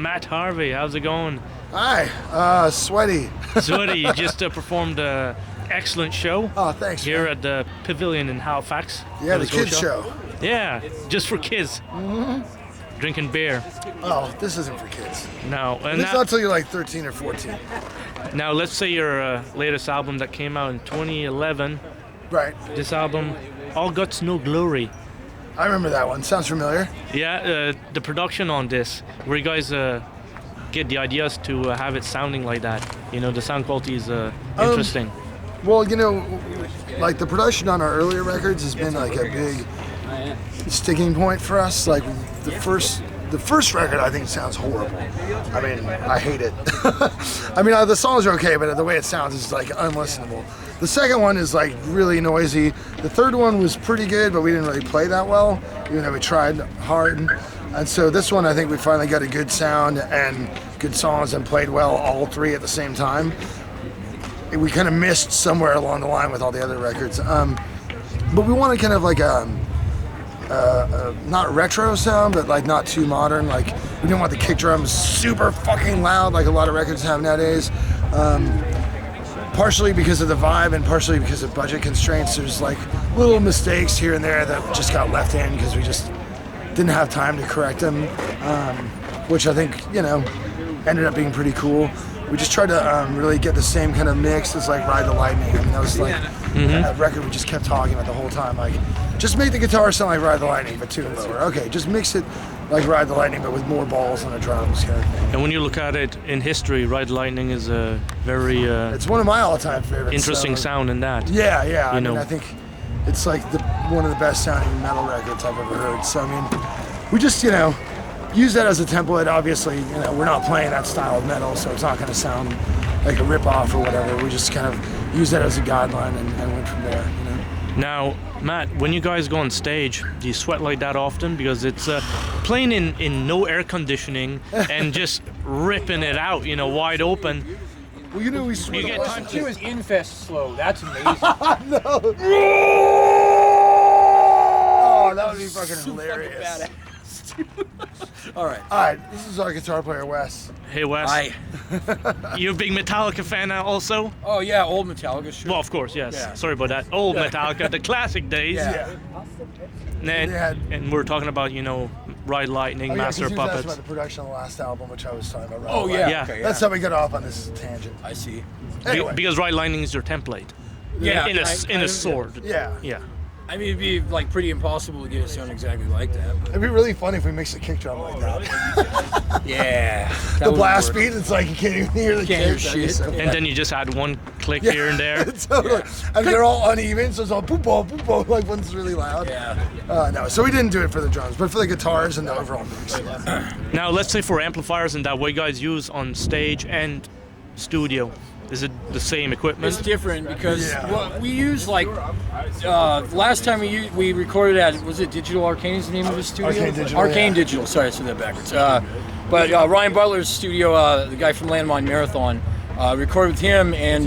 Matt Harvey, how's it going? Hi, sweaty. Sweaty, you just performed an excellent show. Oh, thanks. Here man. at the Pavilion in Halifax. Yeah, the kids show. Yeah, just for kids. Drinking beer. Oh, this isn't for kids. No, and It's not till you're like 13 or 14. now let's say your latest album that came out in 2011. Right. This album, All Guts No Glory. I remember that one. Sounds familiar. Yeah, the production on this, where you guys get the ideas to have it sounding like that. You know, the sound quality is interesting. Well, you know, like the production on our earlier records has been like a big sticking point for us. Like the first record, I think sounds horrible. I mean, I hate it. I mean, the songs are okay, but the way it sounds is like unlistenable. The second one is like really noisy. The third one was pretty good, but we didn't really play that well, even though we tried hard. And so this one, I think we finally got a good sound and good songs and played well all three at the same time. We kind of missed somewhere along the line with all the other records. But we wanted kind of like not retro sound, but like not too modern. Like we didn't want the kick drums super fucking loud like a lot of records have nowadays. Partially because of the vibe and partially because of budget constraints. There's like little mistakes here and there that just got left in because we just didn't have time to correct them, which I think, you know, ended up being pretty cool. We just tried to really get the same kind of mix as like Ride the Lightning. I mean, that was like that record we just kept talking about the whole time. Like, just make the guitar sound like Ride the Lightning, but tune lower. Okay, just mix it like Ride the Lightning, but with more balls on the drums. Kind of thing. And when you look at it in history, Ride the Lightning is a very it's one of my all-time favorites. interesting sound in that. Yeah, yeah. I know. mean, I think it's like one of the best sounding metal records I've ever heard. So I mean, we just, you know, use that as a template. Obviously, you know, we're not playing that style of metal, so it's not going to sound like a rip-off or whatever. We just kind of use that as a guideline and went from there, you know. Now, Matt, when you guys go on stage, do you sweat like that often? Because it's playing in no air conditioning and just ripping it out, you know, wide open. Well, you know, we sweat. You get time She was infest slow. That's amazing. No. Oh, that would be fucking hilarious. All right. This is our guitar player, Wes. Hey, Wes. Hi. You a big Metallica fan now also? Oh yeah, old Metallica. Sure. Well, of course, yes. Yeah. Sorry about that. Old Metallica, the classic days. Yeah. And we're talking about, you know, Ride Lightning, Master of That's Puppets. about the production of the last album, which I was talking about. Oh Right? yeah. Yeah. Okay, That's how we got off on this tangent. I see. Anyway. Because Ride Lightning is your template. Yeah. In a sword. Yeah. Yeah. I mean, it'd be like pretty impossible to get it sound exactly like that. But It'd be really funny if we mixed a kick drum like that. yeah. The blast beat, it's like you can't even hear the Can't hear kick. That'd be shit. so And then you just add one click here and there. Totally. And they're all uneven, so it's all boop, boop, boop, like one's really loud. Yeah. No, so we didn't do it for the drums, but for the guitars and the overall mix. Now, let's say for amplifiers and that, what you guys use on stage and studio, is it the same equipment? It's different because Yeah. well, we use like last time we recorded at, was it Digital Arcane is the name of the studio? Arcane Digital, Arcane yeah. Digital. Sorry, I said that backwards. But Ryan Butler's studio, the guy from Landmine Marathon, recorded with him, and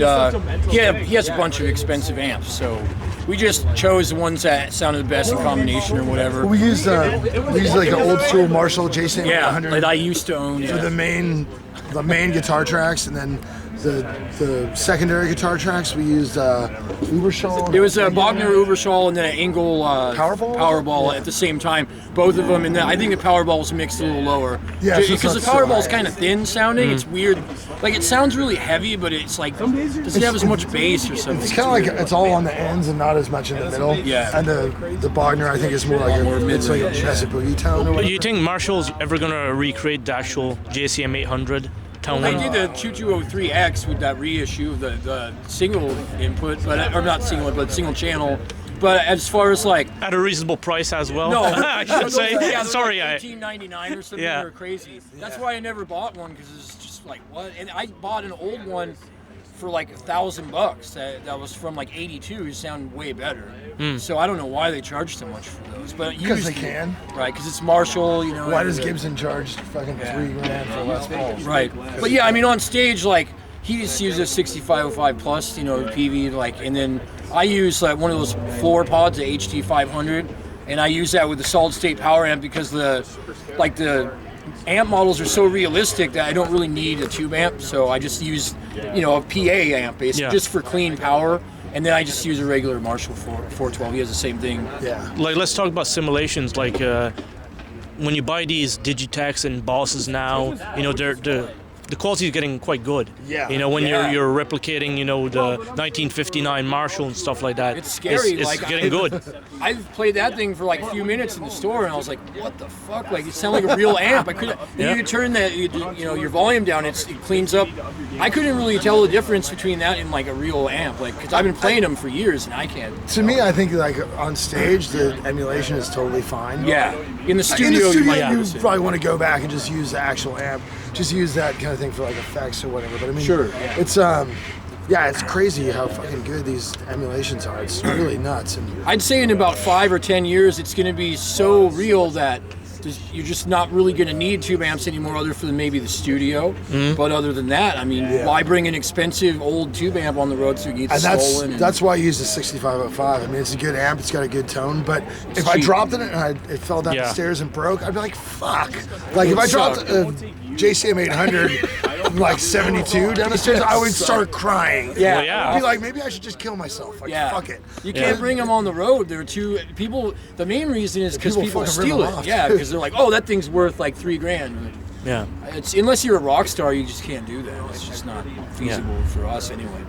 he has a bunch of expensive amps. So we just chose the ones that sounded the best in combination or whatever. We used like an old school Marshall Jason Yeah, 100 that I used to own. for the main guitar tracks, and then the secondary guitar tracks we used Uberschall. It was a Bogner Uberschall and then an Engel Powerball at the same time, both of them. And then I think the Powerball's mixed a little lower. Yeah, so because the it's not so Powerball's high. kind of thin sounding. It's weird. Like it sounds really heavy, but it's like doesn't have as much bass or something. It's kind of like it's all on the ends and not as much in the middle. Yeah. And the Bogner, I think, is more like it's like a Jesse Boogie tone. Or Do whatever. you think Marshall's ever going to recreate the actual JCM 800 tone? They did the 2203X with that reissue of the single input, or not single, but single channel. But as far as like At a reasonable price as well? no, I should say. Yeah, Sorry, like $18.99 or something. Yeah. They were crazy. That's why I never bought one because it's just like what. And I bought an old one for like $1,000 that was from like '82. It sounded way better. So I don't know why they charge so much for those, but Because they can. right? Because it's Marshall, you know. Why and does the- Gibson charge fucking $3,000 for Les Pauls? Right. But yeah, I mean, on stage, like, he just uses a 6505 plus, you know, PV, like, and then I use like one of those floor pods, the HT500, and I use that with the solid state power amp because the amp models are so realistic that I don't really need a tube amp, so I just use, a PA amp basically, just for clean power, and then I just use a regular Marshall 412. He has the same thing. Yeah. Like, let's talk about simulations. Like, when you buy these Digitechs and Bosses now, the quality is getting quite good. Yeah. When you're replicating, the 1959 Marshall and stuff like that. It's scary. It's getting good. I've played that thing for like a few minutes in the store, and I was like, "What the fuck? Like, it sounded like a real amp." I couldn't. You could turn that, your volume down. It cleans up. I couldn't really tell the difference between that and like a real amp, like, because I've been playing them for years and I can't. To me, I think like on stage, the emulation is totally fine. Yeah. In the studio, you might you probably want to go back and just use the actual amp. Just use that kind of thing for like effects or whatever. But I mean, sure. It's it's crazy how fucking good these emulations are. It's really nuts. And I'd say in about 5 or 10 years, it's going to be so real that you're just not really going to need tube amps anymore, other than maybe the studio. But other than that, I mean, why bring an expensive old tube amp on the road so it gets stolen? That's why I use the 6505. I mean, it's a good amp. It's got a good tone. But if I dropped it and it fell down the stairs and broke, I'd be like, fuck. Like if I dropped a JCM 800 from like 72 down the stairs, I would start crying. Yeah. Well, yeah. I'd be like, maybe I should just kill myself. Like, fuck it. You can't bring them on the road. There are two people. The main reason is because people steal it. Off. Yeah, because they're like, oh, that thing's worth like $3,000. Yeah. It's unless you're a rock star, you just can't do that. It's just not feasible for us anyway.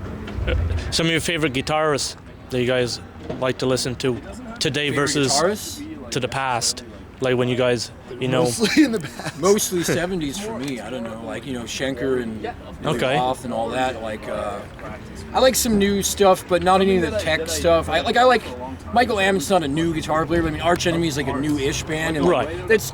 Some of your favorite guitarists that you guys like to listen to today versus to the past, like when you guys, Mostly in the past. Mostly 70s for me. I don't know, like Schenker and Roth and all that. Like, I like some new stuff, but not any of the tech stuff. I like Michael Ammon's not a new guitar player. But I mean, Arch Enemy's like a new-ish band, and that's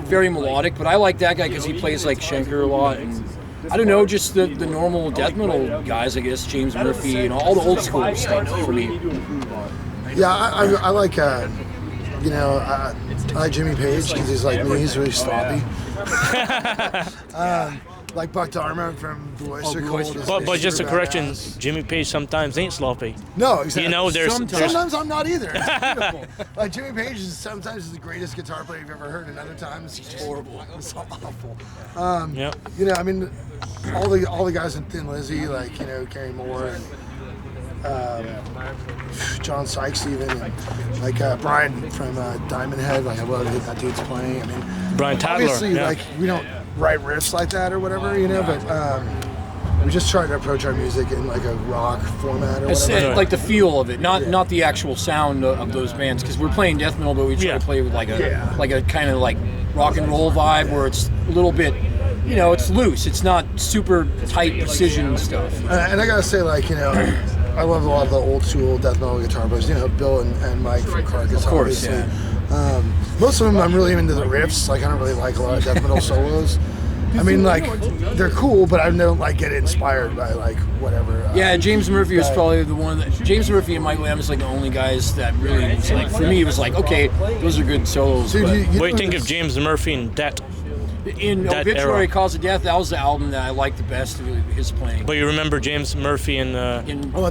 very melodic. But I like that guy because he plays like Schenker a lot, and I don't know, just the normal death metal guys, I guess, James Murphy and all the old school stuff for me. Yeah, I like. I like Jimmy Page because he's like me. He's really sloppy. Like Buck Dharma from the Oyster Cult. But just a correction, Jimmy Page sometimes ain't sloppy. No, exactly. There's sometimes I'm not either. It's beautiful. Like Jimmy Page is sometimes the greatest guitar player you've ever heard, and other times he's just horrible. It's awful. I mean, all the guys in Thin Lizzy, like Gary Moore and John Sykes even, and like Brian from Diamond Head. Like I love that dude's playing. I mean, Brian Tadler. Obviously, like we don't write riffs like that or whatever, but we just try to approach our music in like a rock format or whatever. Like the feel of it, not the actual sound of those bands, because we're playing death metal, but we try to play with like a kind of like rock and roll vibe where it's a little bit, it's loose. It's not super tight precision stuff. And I gotta say, like, I love a lot of the old school death metal guitar players. Bill and Mike from Carcass. Of course, obviously. Most of them, I'm really into the riffs. Like, I don't really like a lot of death metal solos. I mean, like, they're cool, but I don't like get inspired by like whatever. James Murphy was probably the one that. James Murphy and Michael Ammon's like the only guys that really was like, for me, it was like, okay, those are good solos. Dude, but what do you think of James Murphy and Debt? In Obituary Cause of Death, that was the album that I liked the best of his playing. But you remember James Murphy and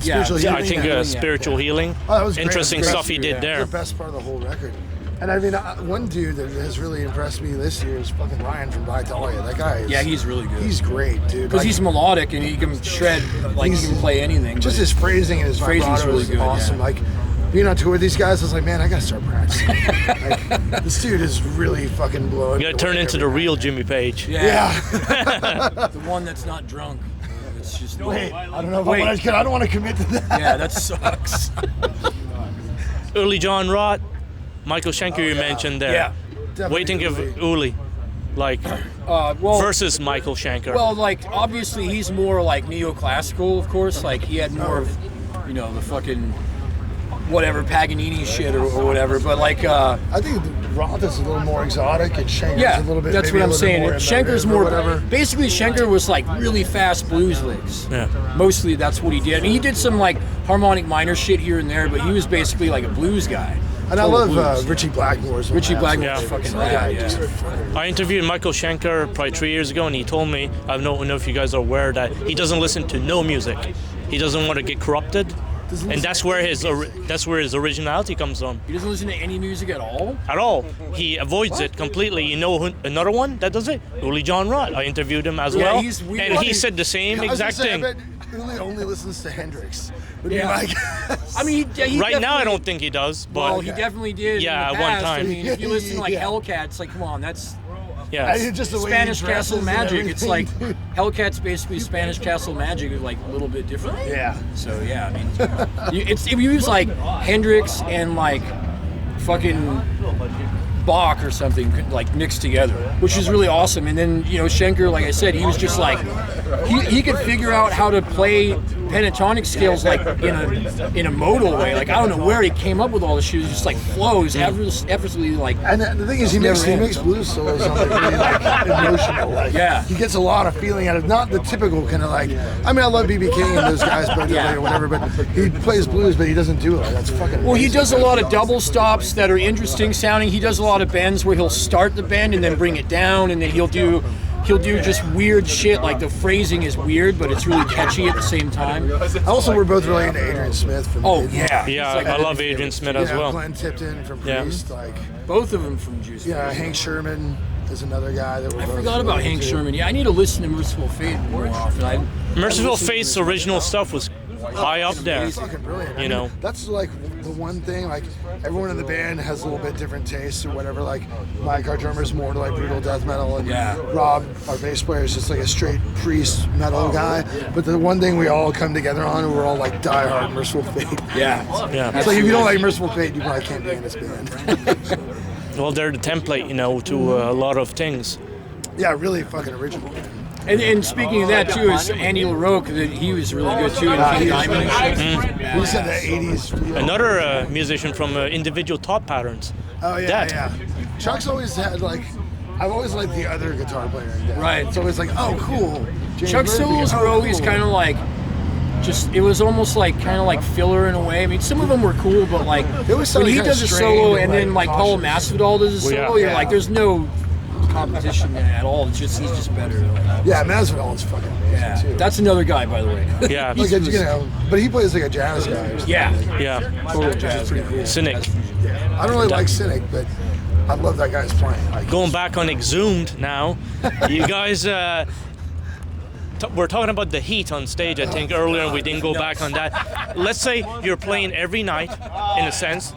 Spiritual Healing. I think Spiritual Healing. Oh, that was great. Interesting stuff he did there. The best part of the whole record. And I mean, one dude that has really impressed me this year is fucking Ryan from Dahlia. That guy is... Yeah, he's really good. He's great, dude. Because he's melodic and he can shred, like he can play anything. Just his phrasing and his vibrato really is good, awesome. Yeah. Like, being on tour with these guys, I was like, man, I gotta start practicing. Like, this dude is really fucking blowing. You gotta turn into the real Jimmy Page. Yeah. The one that's not drunk. It's just... Wait, I don't know if I don't want to commit to that. Yeah, that sucks. Early John Roth, Michael Schenker you mentioned there. Yeah. What do you think of Uli? Like, versus Michael Schenker? Well, like, obviously he's more like neoclassical, of course. Like, he had more of, the fucking... whatever Paganini shit or whatever, but like I think Roth is a little more exotic and Schenker's a little bit. That's what I'm saying. Schenker's more whatever. Basically, Schenker was like really fast blues licks. Yeah. Mostly that's what he did. I mean, he did some like harmonic minor shit here and there, but he was basically like a blues guy. And I love Richie Blackmore's. Richie Blackmore's fucking rad. Yeah. I interviewed Michael Schenker probably 3 years ago, and he told me, I don't know if you guys are aware, that he doesn't listen to no music. He doesn't want to get corrupted. and that's where his originality comes from. He doesn't listen to any music at all? At all. He avoids it completely. You know another one that does it? Uli John Roth. I interviewed him as well. He's weird. And he said the same exact thing. I bet Uli only listens to Hendrix. Would Yeah. be my guess. I mean, he Right now, I definitely- don't think he does, but Well, he definitely did. Yeah, in at the one past. time. I mean, if you listen to like Yeah. Hellcats, like, come on, that's yeah. Just the way he Spanish dresses Castle and Magic. It's like everything. Hellcat's basically Spanish Castle Magic, like a little bit different. Yeah. So yeah, I mean, if you use like Hendrix and like fucking Bach or something like mixed together, which is really awesome. And then Schenker, like I said, he was just like he could figure out how to play pentatonic scales like in a modal way. Like I don't know where he came up with all this shit. It just like flows effortlessly like. And the thing is, he makes blues solos on like really like emotional. Like, Yeah. he gets a lot of feeling out of not the typical kind of like. I mean, I love B.B. King and those guys, but Yeah. or whatever. But he plays blues, but he doesn't do it. That's fucking. Well, he amazing. does a lot of double stops that are interesting sounding. He does a lot of bends where he'll start the bend and then bring it down, and then he'll do just weird shit. Like the phrasing is weird, but it's really catchy at the same time. Also, we're both really into Adrian Smith from. Oh Maiden. yeah, Yeah, He's like I love Adrian Smith as Yeah, well. Glenn Tipton from Yeah. Priest, like both of them from Juice. Hank Sherman is another guy that we're I both forgot about really Hank into. Sherman. Yeah, I need to listen to Merciful Fate more often. Merciful Fate's original stuff was high up there. It's fucking brilliant. You know. That's like the one thing. Like everyone in the band has a little bit different tastes or whatever. Like Mike, our drummer's more to like brutal death metal, and Yeah. Rob, our bass player, is just like a straight Priest metal guy. But the one thing we all come together on, we're all like diehard Merciful Fate. Yeah, Yeah. It's like if you don't like Merciful Fate, you probably can't be in this band. Well, they're the template, to a lot of things. Yeah, really fucking original. and speaking of that too, is Andy LaRocque. That he was really good too in King Diamond and shit. We said the '80s. Feel. Another musician from individual thought patterns. Oh yeah, Dead. yeah. Chuck's always had like. I've always liked the other guitar player in Dead. Right. It's always like, oh, cool. James Chuck Murphy, solos were always cool. kind of like, it was almost like kind of like filler in a way. I mean, some of them were cool, but like They always when sounded he kinda does a strained solo and, and then like Paul cautious. Masvidal does a Well, yeah. solo, you're Yeah. like, there's no competition in it at all. It's just he's just better. Yeah, Masvidal is fucking amazing Yeah, too. that's another guy, by the way. Yeah. like but he plays like a jazz guy. Or something. Yeah, Yeah. total jazz. Pretty cool. Cynic. I don't really like Cynic, but I love that guy's playing. Like, Going back on Exhumed now, you guys, we're talking about the heat on stage, I think, earlier, and we didn't go back on that. Let's say you're playing every night, in a sense,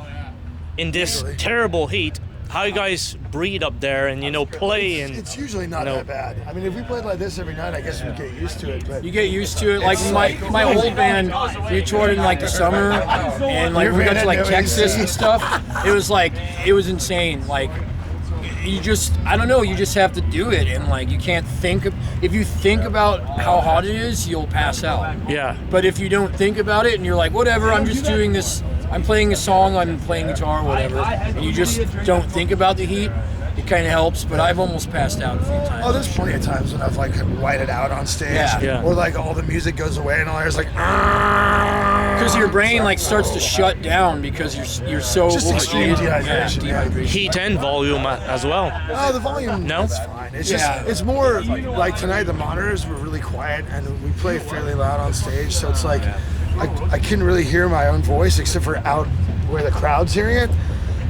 in this terrible heat. How you guys breathe up there and, play and... it's usually not No. that bad. I mean, if we played like this every night, I guess we'd get used to it. But You get used to it. Like my old band, we toured in like the summer, and like Your we got band to like had no Texas AC. and stuff. It was insane. Like I don't know, you just have to do it, and like you can't think of, if you think about how hot it is, you'll pass out. Yeah. But if you don't think about it and you're like, whatever, I'm just doing this, I'm playing a song, I'm playing guitar, whatever, and you just don't think about the heat, it kind of helps. But I've almost passed out a few times. oh, there's plenty of times when I've like whited out on stage, Yeah. or like all the music goes away and all there's like. Because your brain like starts to shut down because you're so Just extreme overheated. dehydration, yeah. Dehydration. Heat and volume as well. Oh, the volume. No? That's fine. It's Yeah. just, it's more like tonight. The monitors were really quiet, and we play fairly loud on stage, so it's like I couldn't really hear my own voice except for out where the crowd's hearing it.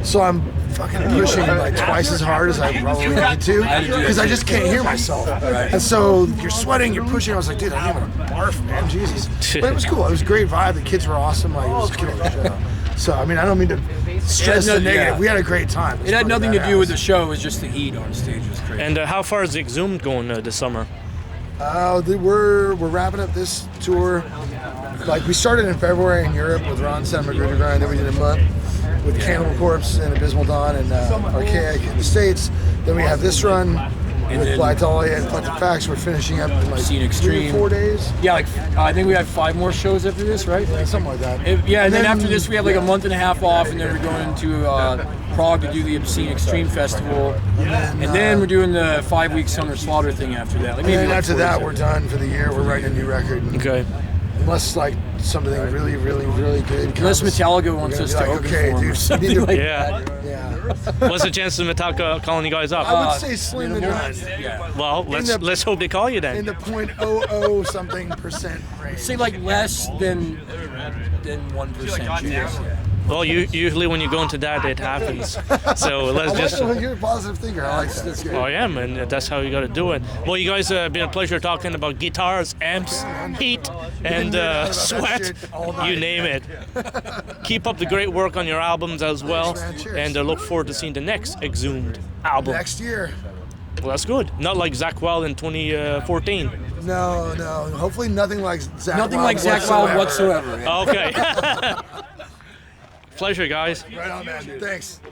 So I'm fucking pushing like twice as hard as I probably need to because I just can't hear myself. And so you're sweating, you're pushing. I was like, dude, I didn't want to barf, man, Jesus. But it was cool. It was a great vibe. The kids were awesome. Like, it was killing the show. So I mean, I don't mean to stress the negative. Yeah. We had a great time. It had nothing to do with the show. It was just the heat on stage was crazy. And how far is Exhumed going this summer? We're wrapping up this tour. Like we started in February in Europe with Ron Santa Magruder Grind, then we did a month with Cannibal Corpse and Abysmal Dawn and Archaic in the States. Then we have this run with then- Black Dahlia and Collective Facts. We're finishing up in like Obscene 3 Extreme. or 4 days. Yeah, like I think we have 5 more shows after this, right? Something like that. Yeah, and then after this we have like a month and a half off, and then we're going to Prague to do the Obscene Extreme Festival, and then we're doing the 5-week Summer Slaughter thing after that. Like And then like after 4 that, days we're done for the year. We're writing a new record. Okay. Unless like something really, really, really good Unless comes, Metallica we're wants gonna us be to like, open okay, for 'em or dude, you something need to- like Yeah. Yeah. What's the chance of Metallica calling you guys up? I would say slim to none. Yeah. Well, let's hope they call you In then. the .00 something % range. Say like less than than 1% chance. Well, usually when you go into that, it happens. So let's just. You're a positive thinker. I like that. That's good. I am, and that's how you got to do it. Well, you guys have been a pleasure talking about guitars, amps, heat, and sweat. You name it. Keep up the great work on your albums as well, Thanks, man. and look forward to seeing the next Exhumed album. Next year. Well, that's good. Not like Zach Wild in 2014. No. Hopefully nothing like Zach. Nothing Wild like Zach Wild whatsoever. Okay. Pleasure, guys. Right on, man. Thanks.